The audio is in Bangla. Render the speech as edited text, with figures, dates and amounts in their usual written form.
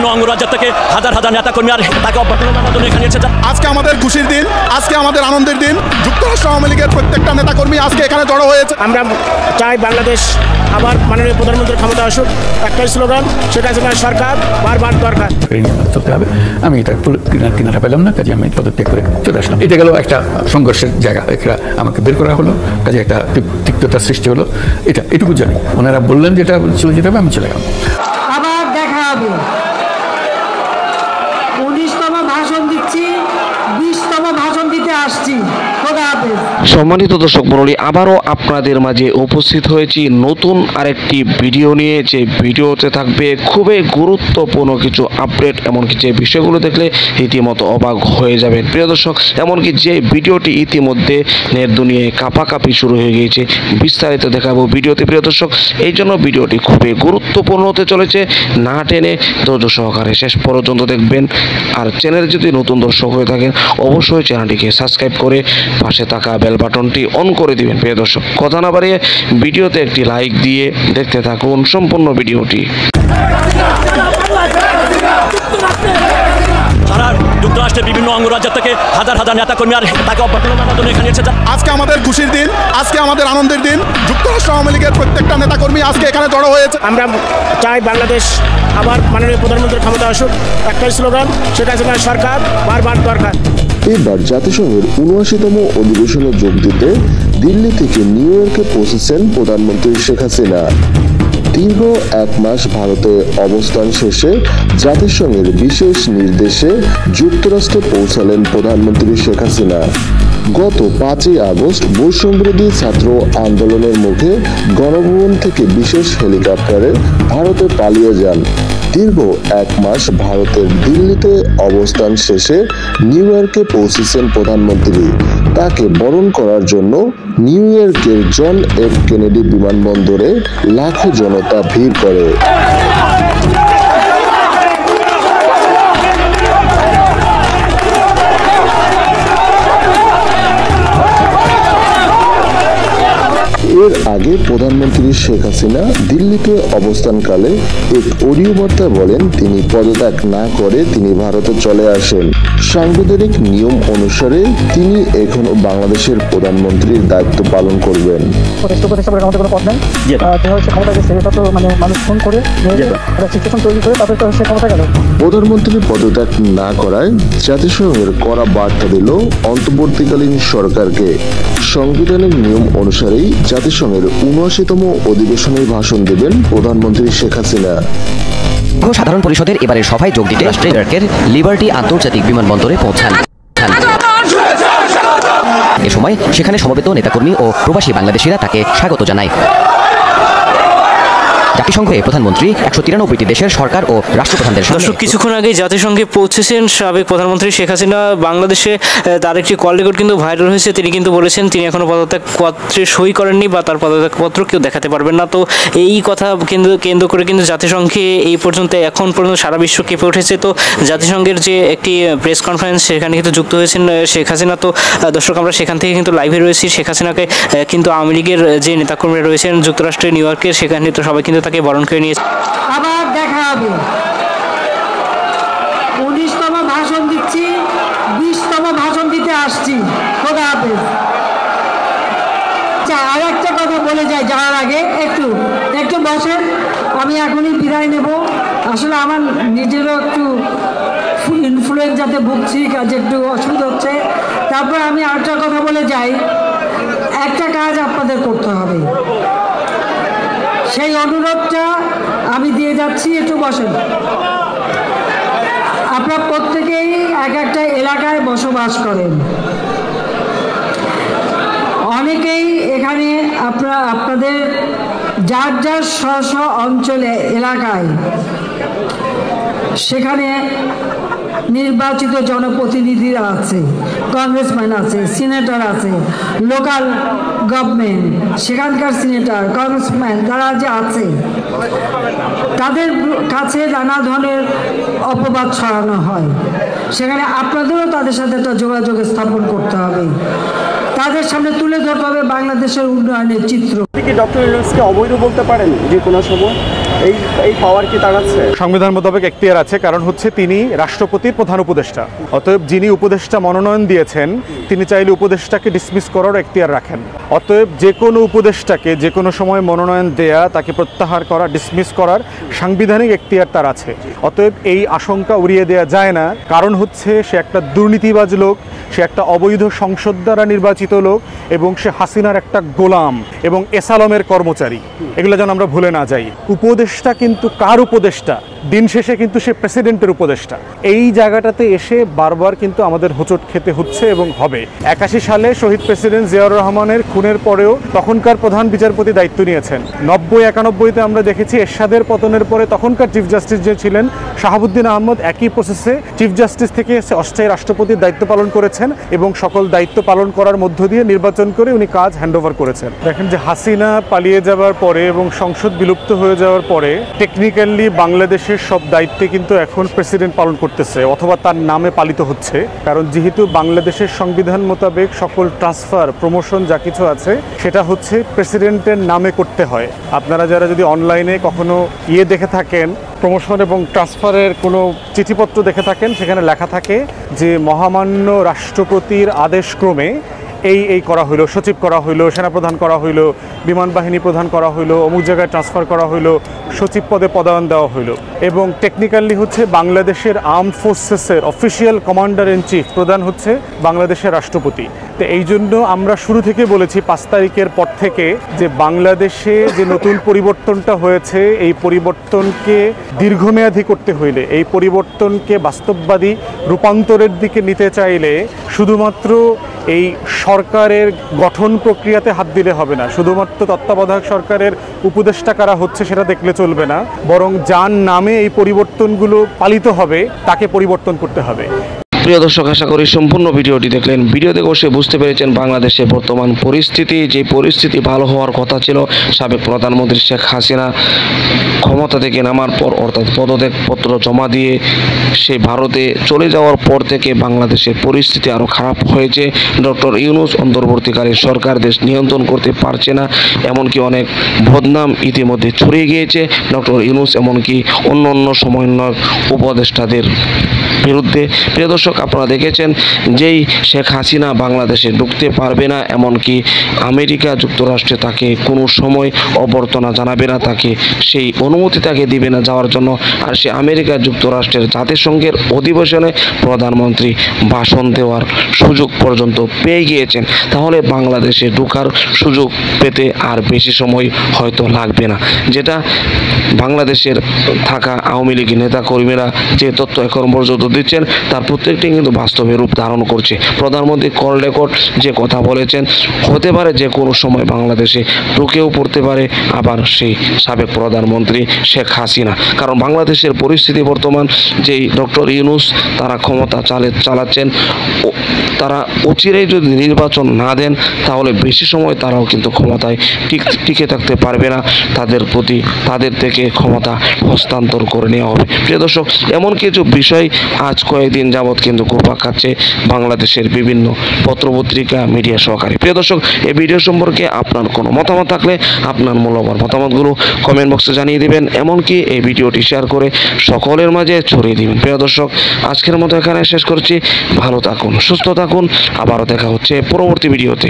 বিভিন্ন অঙ্গরাজ্য থেকে হাজার হাজার নেতাকর্মী আর তাকে অভ্যর্থনার জন্য এখানে এসেছে। আজকে আমাদের খুশির দিন, আজকে আমাদের আনন্দের দিন। যুক্তরাষ্ট্র আওয়ামী লীগের প্রত্যেকটা নেতাকর্মী আজকে এখানে জড়ো হয়েছে। আমরা চাই বাংলাদেশ আবার মাননীয় প্রধানমন্ত্রীর ক্ষমতা আসুক। একটাই স্লোগান, সেটা হচ্ছে সরকার বারবার দরকার। চলতে হবে। আমি এটা কিনারা পেলাম না, কাজে আমি পদত্যাগ করে চলে আসলাম। এটা গেল একটা সংঘর্ষের জায়গা, এটা আমাকে বের করা হলো, কাজে একটা তিক্ততার সৃষ্টি হলো। এটুকু জানি। ওনারা বললেন যে এটা চলে যেতে হবে, আমি চলে গেলাম। আবার দেখা হবে। 19তম ভাষণ দিচ্ছি, 20তম ভাষণ দিতে আসছি। খোদা হাফেজ। সম্মানিত দর্শক মণ্ডলী, আবারও আপনাদের মাঝে উপস্থিত হয়েছি নতুন আরেকটি ভিডিও নিয়ে। যে ভিডিওতে থাকবে খুবই গুরুত্বপূর্ণ কিছু আপডেট, এমনকি যে বিষয়গুলো দেখলে রীতিমতো অবাক হয়ে যাবেন প্রিয় দর্শক। এমনকি যে ভিডিওটি ইতিমধ্যে নেট দুনিয়ায় কাঁপাকাঁপি শুরু হয়ে গিয়েছে, বিস্তারিত দেখাবো ভিডিওতে প্রিয় দর্শক। এই জন্য ভিডিওটি খুবই গুরুত্বপূর্ণ হতে চলেছে, না টেনে ধৈর্য সহকারে শেষ পর্যন্ত দেখবেন। আর চ্যানেলে যদি নতুন দর্শক হয়ে থাকেন অবশ্যই চ্যানেলটিকে সাবস্ক্রাইব করে পাশে থাকা বেল বাটনটি অন করে দিবেন প্রিয় দর্শক। কথা না বাড়িয়ে ভিডিওতে একটি লাইক দিয়ে দেখতে থাকুন সম্পূর্ণ ভিডিওটি। যুক্তরাষ্ট্রের বিভিন্ন অঙ্গরাজ্য থেকে হাজার হাজার নেতাকর্মী আর তাকে অভ্যর্থনার জন্য এখানে এসেছে। আজকে আমাদের খুশির দিন, আজকে আমাদের আনন্দের দিন। যুক্তরাষ্ট্র আওয়ামী লীগের প্রত্যেকটা নেতাকর্মী আজকে এখানে জড়ো হয়েছে। আমরা চাই বাংলাদেশ আবার মাননীয় প্রধানমন্ত্রীর ক্ষমতা আসুক। একটাই স্লোগান, সেটা হচ্ছে সরকার বারবার দরকার। এবার জাতিসংঘের ৭৯তম অধিবেশনে যোগ দিতে দিল্লি থেকে নিউ ইয়র্কে পৌঁছেছেন প্রধানমন্ত্রী শেখ হাসিনা। দীর্ঘ ১ মাস ভারতে অবস্থান শেষে জাতিসংঘের বিশেষ নির্দেশে যুক্তরাষ্ট্রে পৌঁছালেন প্রধানমন্ত্রী শেখ হাসিনা। গত ৫ই আগস্ট বৈষম্যবিরোধী ছাত্র আন্দোলনের মুখে গণভবন থেকে বিশেষ হেলিকপ্টারে ভারতে পালিয়ে যান। দীর্ঘ ১ মাস ভারতের দিল্লিতে অবস্থান শেষে নিউ ইয়র্কে পৌঁছেছেন প্রধানমন্ত্রী। তাকে বরণ করার জন্য নিউ ইয়র্কের জন এফ কেনেডি বিমানবন্দরে লাখো জনতা ভিড় করে। এর আগে প্রধানমন্ত্রী শেখ হাসিনা দিল্লিতে অবস্থানকালে এক অডিও বার্তায় বলেন তিনি পদত্যাগ না করে তিনি ভারতে চলে আসেন। সাংবিধানিক নিয়ম অনুসারে তিনি এখন বাংলাদেশের প্রধানমন্ত্রীর দায়িত্ব পালন করবেন। প্রধানমন্ত্রী পদত্যাগ না করায় জাতিসংঘের কড়া বার্তা দিল অন্তর্বর্তীকালীন সরকারকে। সাংবিধানিক নিয়ম অনুসারেই জাতিসংঘের ৭৯তম অধিবেশনে ভাষণ দেবেন প্রধানমন্ত্রী শেখ হাসিনা। সাধারণ পরিষদের এবারের সভায় যোগ দিতে নিউ ইয়র্কের লিবার্টি আন্তর্জাতিক বিমানবন্দরে পৌঁছান। এ সময় সেখানে সমবেত নেতাকর্মী ও প্রবাসী বাংলাদেশিরা তাকে স্বাগত জানায়। জাতিসংঘে প্রধানমন্ত্রী ১৯৩টি দেশের সরকার ও রাষ্ট্রপ্রধানদের সঙ্গে দর্শক কিছুক্ষণ আগে জাতিসংঘে পৌঁছেছেন সাবেক প্রধানমন্ত্রী শেখ হাসিনা। বাংলাদেশে তার একটি কল রেকর্ড কিন্তু ভাইরাল হয়েছে। তিনি কিন্তু বলেছেন তিনি এখনো পদত্যাগ পত্রে সই করেননি বা তার পদত্যাগ পত্র কেউ দেখাতে পারবেন না। তো এই কথা কেন্দ্র করে কিন্তু জাতিসংঘে এই পর্যন্ত এখন পর্যন্ত সারা বিশ্ব কেঁপে উঠেছে। তো জাতিসংঘের যে একটি প্রেস কনফারেন্স সেখানে কিন্তু যুক্ত হয়েছেন শেখ হাসিনা। তো দর্শক আমরা সেখান থেকে কিন্তু লাইভে রয়েছি। শেখ হাসিনাকে কিন্তু আওয়ামী লীগের যে নেতাকর্মীরা রয়েছেন যুক্তরাষ্ট্রের নিউ ইয়র্কে, সেখানে তো সবাই কিন্তু তাকে বরণ করে নিয়েছে। আবার দেখা হবে। 19তম ভাষণ দিচ্ছি, 20তম ভাষণ দিতে আসছি। খোদা হাফেজ। আর একটা কথা বলে যাই যাওয়ার আগে, একটু বসেন, আমি এখনই বিদায় নেব। আসলে আমার নিজেরও একটু ইনফ্লুয়েঞ্জাতে ভুগছি, কাজে একটু অসুবিধা হচ্ছে। তারপর আমি আরেকটা কথা বলে যাই, একটা কাজ আপনাদের করতে হবে, সেই অনুরোধটা আমি দিয়ে যাচ্ছি। একটু বসেন। আপনারা প্রত্যেকেই এক একটা এলাকায় বসবাস করেন। অনেকেই এখানে আপনাদের যার যার স্ব অঞ্চলে এলাকায় সেখানে নির্বাচিত জনপ্রতিনিধিরা আছে, কংগ্রেসম্যান আছে, সিনেটর আছে, লোকাল গভর্নমেন্ট সেখানকার সিনেটর কংগ্রেসম্যান যারা যে আছে তাদের কাছে নানা ধরনের অপবাদ ছড়ানো হয়। সেখানে আপনাদেরও তাদের সাথে একটা যোগাযোগ স্থাপন করতে হবে, তাদের সামনে তুলে ধরতে হবে বাংলাদেশের উন্নয়নের চিত্র। ডক্টর ইউনূসকে অবৈধ বলতে পারেন যে কোনো সময়? এই পাওয়ার কি তার আছে? সংবিধান মোতাবেক এখতিয়ার আছে, কারণ হচ্ছে তিনি রাষ্ট্রপতির প্রধান উপদেষ্টা। অতএব যিনি উপদেষ্টা মনোনয়ন দিয়েছেন তিনি চাইলে উপদেষ্টাকে ডিসমিস করার এখতিয়ার রাখেন। অতএব যে কোনো উপদেষ্টাকে যে কোনো সময় মনোনয়ন দেয়া, তাকে প্রত্যাহার করা, ডিসমিস করার সাংবিধানিক এখতিয়ার তার আছে। অতএব এই আশঙ্কা উড়িয়ে দেওয়া যায় না। কারণ হচ্ছে সে একটা দুর্নীতিবাজ লোক, সে একটা অবৈধ সংসদ দ্বারা নির্বাচিত লোক, এবং সে হাসিনার একটা গোলাম এবং এসালমের কর্মচারী। এগুলো যেন আমরা ভুলে না যাই। উপদেষ্টা কিন্তু কার উপদেষ্টা? দিন শেষে কিন্তু সে প্রেসিডেন্টের উপদেষ্টা। এই জায়গাটাতে এসে বারবার কিন্তু আমাদের হোঁচট খেতে হচ্ছে এবং হবে। 81 সালে শহীদ প্রেসিডেন্ট জিয়াউর রহমানের খুনের পরেও তখনকার প্রধান বিচারপতি দায়িত্ব নিয়েছেন। 90-91-তে আমরা দেখেছি এরশাদের পতনের পরে তখনকার চিফ জাস্টিস যে ছিলেন শাহাবুদ্দিন আহমদ একই প্রসেসে চিফ জাস্টিস থেকে অস্থায়ী রাষ্ট্রপতির দায়িত্ব পালন করেছেন এবং সকল দায়িত্ব পালন করার মধ্য দিয়ে নির্বাচন করে উনি কাজ হ্যান্ডওভার করেছেন। দেখেন যে হাসিনা পালিয়ে যাওয়ার পরে এবং সংসদ বিলুপ্ত হয়ে যাওয়ার পরে টেকনিক্যালি বাংলাদেশের সব দায়িত্বে কিন্তু এখন প্রেসিডেন্ট পালন করতেছে অথবা তার নামে পালিত হচ্ছে। কারণ যেহেতু বাংলাদেশের সংবিধান মোতাবেক সকল ট্রান্সফার, প্রমোশন যা কিছু আছে সেটা হচ্ছে প্রেসিডেন্টের নামে করতে হয়। আপনারা যারা যদি অনলাইনে কখনো দেখে থাকেন, প্রমোশন এবং ট্রান্সফারের কোনো চিঠিপত্র দেখে থাকেন, সেখানে লেখা থাকে যে মহামান্য রাষ্ট্রপতির আদেশক্রমে এই করা হইলো, সচিব করা হইলো, সেনাপ্রধান করা হইলো, বিমান বাহিনী প্রধান করা হইলো, অমুক জায়গায় ট্রান্সফার করা হইলো, সচিব পদে পদায়ন দেওয়া হইলো। এবং টেকনিক্যালি হচ্ছে বাংলাদেশের আর্মড ফোর্সেসের অফিসিয়াল কমান্ডার ইন চিফ প্রধান হচ্ছে বাংলাদেশের রাষ্ট্রপতি। তো এই জন্য আমরা শুরু থেকে বলেছি 5 তারিখের পর থেকে যে বাংলাদেশে যে নতুন পরিবর্তনটা হয়েছে এই পরিবর্তনকে দীর্ঘমেয়াদী করতে হইলে, এই পরিবর্তনকে বাস্তববাদী রূপান্তরের দিকে নিতে চাইলে শুধুমাত্র এই সরকারের গঠন প্রক্রিয়াতে হাত দিলে হবে না, শুধুমাত্র তত্ত্বাবধায়ক সরকারের উপদেষ্টা কারা হচ্ছে সেটা দেখলে চলবে না, বরং যার নামে এই পরিবর্তনগুলো পালিত হবে তাকে পরিবর্তন করতে হবে। প্রিয় দর্শক, আশা করি সম্পূর্ণ ভিডিওটি দেখলেন। ভিডিও দেখে অবশ্যই বুঝতে পেরেছেন বাংলাদেশের বর্তমান পরিস্থিতি, যে পরিস্থিতি ভালো হওয়ার কথা ছিল সাবেক প্রধানমন্ত্রী শেখ হাসিনা ক্ষমতা থেকে নামার পর, অর্থাৎ পদত্যাগপত্র জমা দিয়ে সে ভারতে চলে যাওয়ার পর থেকে বাংলাদেশের পরিস্থিতি আরও খারাপ হয়েছে। ডক্টর ইউনূস অন্তর্বর্তীকালীন সরকার দেশ নিয়ন্ত্রণ করতে পারছে না, এমনকি অনেক বদনাম ইতিমধ্যে ছড়িয়ে গিয়েছে ডক্টর ইউনূস এমনকি অন্য সমন্বয়ক উপদেষ্টাদের বিরুদ্ধে। প্রিয় দর্শক, আপনারা দেখেছেন যেই শেখ হাসিনা বাংলাদেশে ঢুকতে পারবে না, এমনকি আমেরিকা যুক্তরাষ্ট্রে তাকে কোনো সময় অভ্যর্থনা জানাবে না, তাকে সেই অনুমতি তাকে দিবে না যাওয়ার জন্য। আর সে আমেরিকা যুক্তরাষ্ট্রের জাতিসংঘের অধিবেশনে প্রধানমন্ত্রী ভাষণ দেওয়ার সুযোগ পর্যন্ত পেয়ে গিয়েছেন। তাহলে বাংলাদেশে ঢোকার সুযোগ পেতে আর বেশি সময় হয়তো লাগবে না। যেটা বাংলাদেশের থাকা আওয়ামী লীগের নেতাকর্মীরা যে তথ্য এখন পর্যন্ত দিচ্ছেন তার প্রত্যেকটি কিন্তু বাস্তবে রূপ ধারণ করছে। প্রধানমন্ত্রী কল রেকর্ড যে কথা বলেছেন, হতে পারে যে কোনো সময় বাংলাদেশে ঢুকেও পড়তে পারে আবার সেই সাবেক প্রধানমন্ত্রী শেখ হাসিনা। কারণ বাংলাদেশের পরিস্থিতি বর্তমান যেই ডক্টর ইউনূস তারা ক্ষমতা চালাচ্ছেন, তারা অচিরেই যদি নির্বাচন না দেন তাহলে বেশি সময় তারাও কিন্তু ক্ষমতায় টিকে থাকতে পারবে না, তাদের থেকে ক্ষমতা হস্তান্তর করে নেওয়া হবে। প্রিয় দর্শক, এমন কিছু বিষয় আজ কয়েকদিন যাবৎ কিন্তু ঘুরপাক খাচ্ছে বাংলাদেশের বিভিন্ন পত্রপত্রিকা, মিডিয়া সহকারে। প্রিয় দর্শক, এই ভিডিও সম্পর্কে আপনার কোনো মতামত থাকলে আপনার মূল্যবান মতামতগুলো কমেন্ট বক্সে জানিয়ে দিবেন, এমনকি এই ভিডিওটি শেয়ার করে সকলের মাঝে ছড়িয়ে দিবেন। প্রিয় দর্শক, আজকের মতো এখানে শেষ করছি। ভালো থাকুন, সুস্থ থাকুন, আবারও দেখা হচ্ছে পরবর্তী ভিডিওতে।